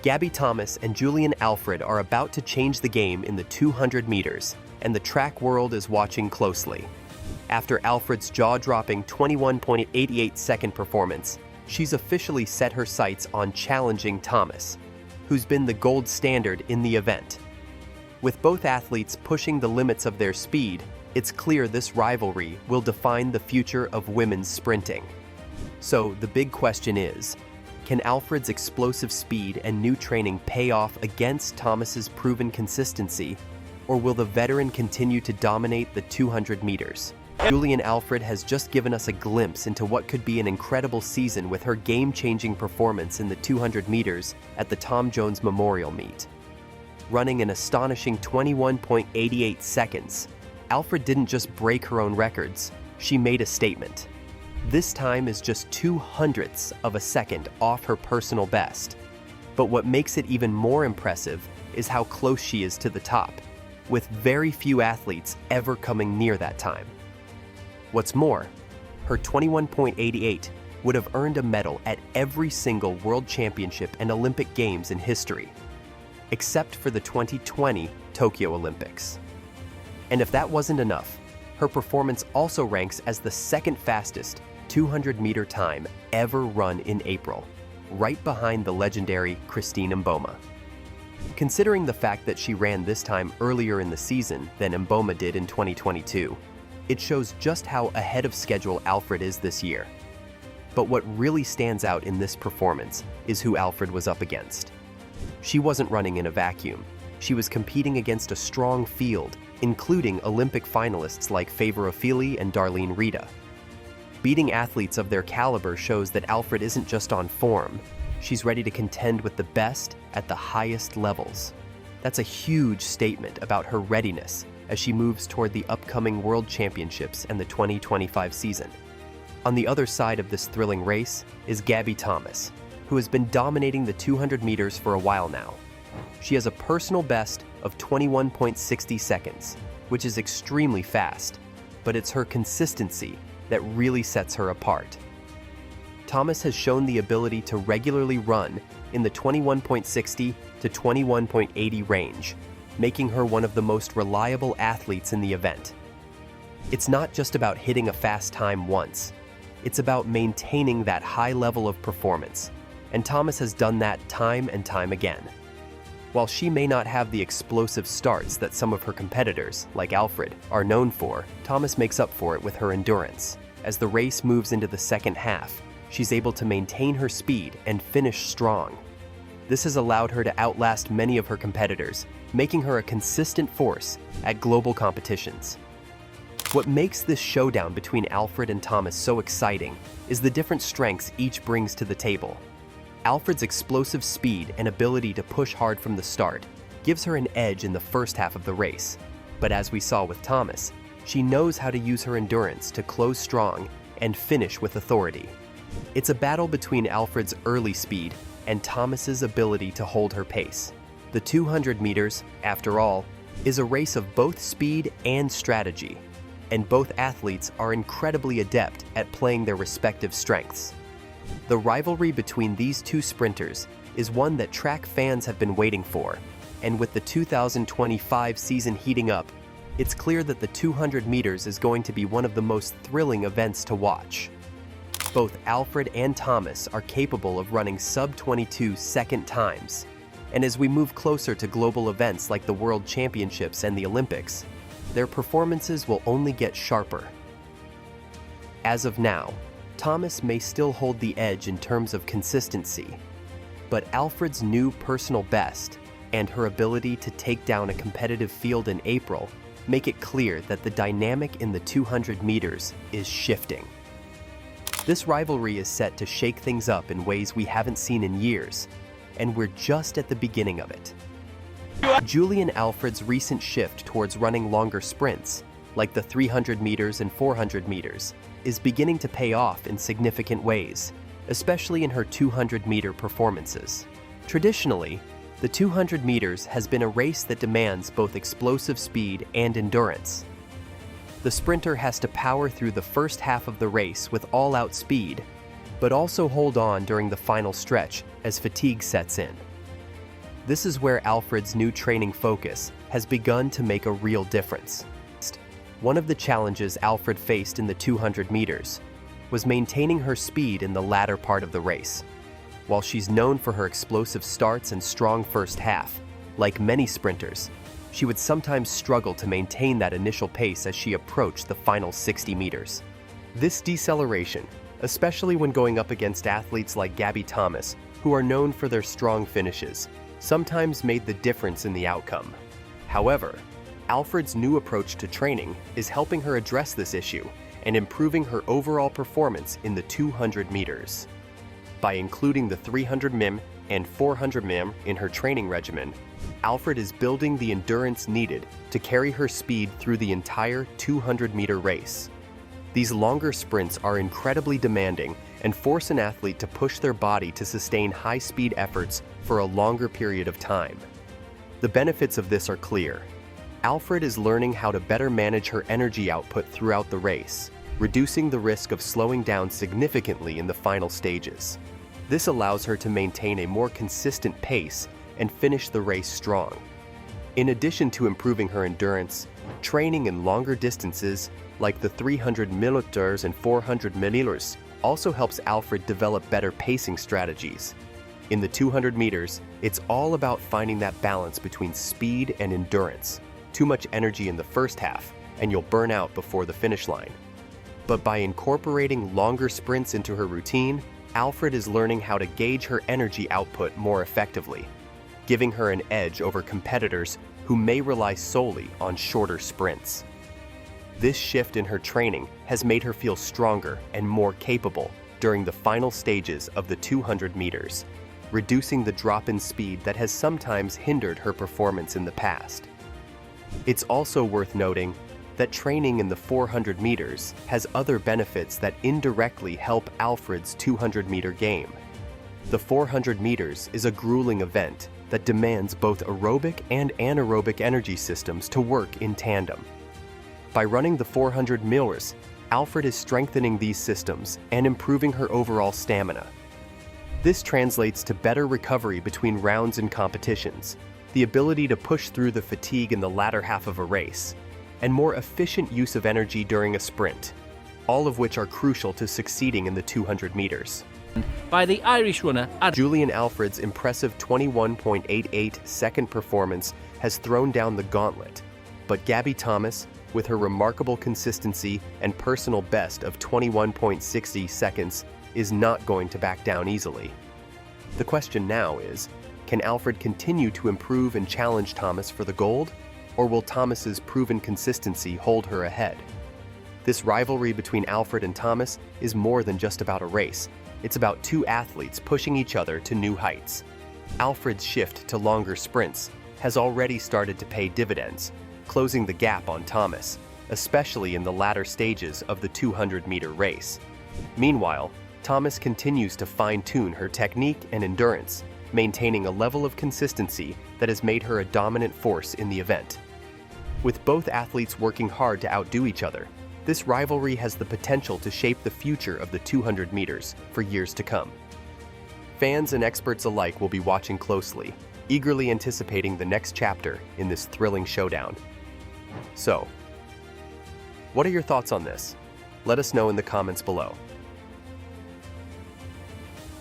Gabby Thomas and Julien Alfred are about to change the game in the 200 meters, and the track world is watching closely. After Alfred's jaw-dropping 21.88-second performance, she's officially set her sights on challenging Thomas, who's been the gold standard in the event. With both athletes pushing the limits of their speed, it's clear this rivalry will define the future of women's sprinting. So the big question is, can Alfred's explosive speed and new training pay off against Thomas's proven consistency, or will the veteran continue to dominate the 200 meters? Julien Alfred has just given us a glimpse into what could be an incredible season with her game-changing performance in the 200 meters at the Tom Jones Memorial Meet. Running an astonishing 21.88 seconds, Alfred didn't just break her own records, she made a statement. This time is just 0.02 of a second off her personal best. But what makes it even more impressive is how close she is to the top, with very few athletes ever coming near that time. What's more, her 21.88 would have earned a medal at every single World Championship and Olympic Games in history, except for the 2020 Tokyo Olympics. And if that wasn't enough, her performance also ranks as the second fastest 200-meter time ever run in April, right behind the legendary Christine Mboma. Considering the fact that she ran this time earlier in the season than Mboma did in 2022, it shows just how ahead of schedule Alfred is this year. But what really stands out in this performance is who Alfred was up against. She wasn't running in a vacuum. She was competing against a strong field, including Olympic finalists like Favor Ofili and Darlene Rita. Beating athletes of their caliber shows that Alfred isn't just on form, she's ready to contend with the best at the highest levels. That's a huge statement about her readiness as she moves toward the upcoming World Championships and the 2025 season. On the other side of this thrilling race is Gabby Thomas, who has been dominating the 200 meters for a while now. She has a personal best of 21.60 seconds, which is extremely fast, but it's her consistency that really sets her apart. Thomas has shown the ability to regularly run in the 21.60 to 21.80 range, making her one of the most reliable athletes in the event. It's not just about hitting a fast time once, it's about maintaining that high level of performance, and Thomas has done that time and time again. While she may not have the explosive starts that some of her competitors, like Alfred, are known for, Thomas makes up for it with her endurance. As the race moves into the second half, she's able to maintain her speed and finish strong. This has allowed her to outlast many of her competitors, making her a consistent force at global competitions. What makes this showdown between Alfred and Thomas so exciting is the different strengths each brings to the table. Alfred's explosive speed and ability to push hard from the start gives her an edge in the first half of the race. But as we saw with Thomas, she knows how to use her endurance to close strong and finish with authority. It's a battle between Alfred's early speed and Thomas's ability to hold her pace. The 200 meters, after all, is a race of both speed and strategy, and both athletes are incredibly adept at playing their respective strengths. The rivalry between these two sprinters is one that track fans have been waiting for, and with the 2025 season heating up, it's clear that the 200 meters is going to be one of the most thrilling events to watch. Both Alfred and Thomas are capable of running sub-22 second times, and as we move closer to global events like the World Championships and the Olympics, their performances will only get sharper. As of now, Thomas may still hold the edge in terms of consistency, but Alfred's new personal best and her ability to take down a competitive field in April make it clear that the dynamic in the 200 meters is shifting. This rivalry is set to shake things up in ways we haven't seen in years, and we're just at the beginning of it. Julien Alfred's recent shift towards running longer sprints, like the 300 meters and 400 meters, is beginning to pay off in significant ways, especially in her 200-meter performances. Traditionally, the 200 meters has been a race that demands both explosive speed and endurance. The sprinter has to power through the first half of the race with all-out speed, but also hold on during the final stretch as fatigue sets in. This is where Alfred's new training focus has begun to make a real difference. One of the challenges Alfred faced in the 200 meters was maintaining her speed in the latter part of the race. While she's known for her explosive starts and strong first half, like many sprinters, she would sometimes struggle to maintain that initial pace as she approached the final 60 meters. This deceleration, especially when going up against athletes like Gabby Thomas, who are known for their strong finishes, sometimes made the difference in the outcome. However, Alfred's new approach to training is helping her address this issue and improving her overall performance in the 200 meters. By including the 300 m and 400 m in her training regimen, Alfred is building the endurance needed to carry her speed through the entire 200-meter race. These longer sprints are incredibly demanding and force an athlete to push their body to sustain high-speed efforts for a longer period of time. The benefits of this are clear. Alfred is learning how to better manage her energy output throughout the race, reducing the risk of slowing down significantly in the final stages. This allows her to maintain a more consistent pace and finish the race strong. In addition to improving her endurance, training in longer distances, like the 300 milliliters and 400 milliliters, also helps Alfred develop better pacing strategies. In the 200 meters, it's all about finding that balance between speed and endurance. Too much energy in the first half, and you'll burn out before the finish line. But by incorporating longer sprints into her routine, Alfred is learning how to gauge her energy output more effectively, giving her an edge over competitors who may rely solely on shorter sprints. This shift in her training has made her feel stronger and more capable during the final stages of the 200 meters, reducing the drop in speed that has sometimes hindered her performance in the past. It's also worth noting that training in the 400 meters has other benefits that indirectly help Alfred's 200-meter game. The 400 meters is a grueling event that demands both aerobic and anaerobic energy systems to work in tandem. By running the 400 meters, Alfred is strengthening these systems and improving her overall stamina. This translates to better recovery between rounds and competitions, the ability to push through the fatigue in the latter half of a race, and more efficient use of energy during a sprint, all of which are crucial to succeeding in the 200 meters. By the Irish runner Julien Alfred's impressive 21.88-second performance has thrown down the gauntlet, but Gabby Thomas, with her remarkable consistency and personal best of 21.60 seconds, is not going to back down easily. The question now is, can Alfred continue to improve and challenge Thomas for the gold, or will Thomas's proven consistency hold her ahead? This rivalry between Alfred and Thomas is more than just about a race. It's about two athletes pushing each other to new heights. Alfred's shift to longer sprints has already started to pay dividends, closing the gap on Thomas, especially in the latter stages of the 200-meter race. Meanwhile, Thomas continues to fine-tune her technique and endurance, maintaining a level of consistency that has made her a dominant force in the event. With both athletes working hard to outdo each other, this rivalry has the potential to shape the future of the 200 meters for years to come. Fans and experts alike will be watching closely, eagerly anticipating the next chapter in this thrilling showdown. So, what are your thoughts on this? Let us know in the comments below.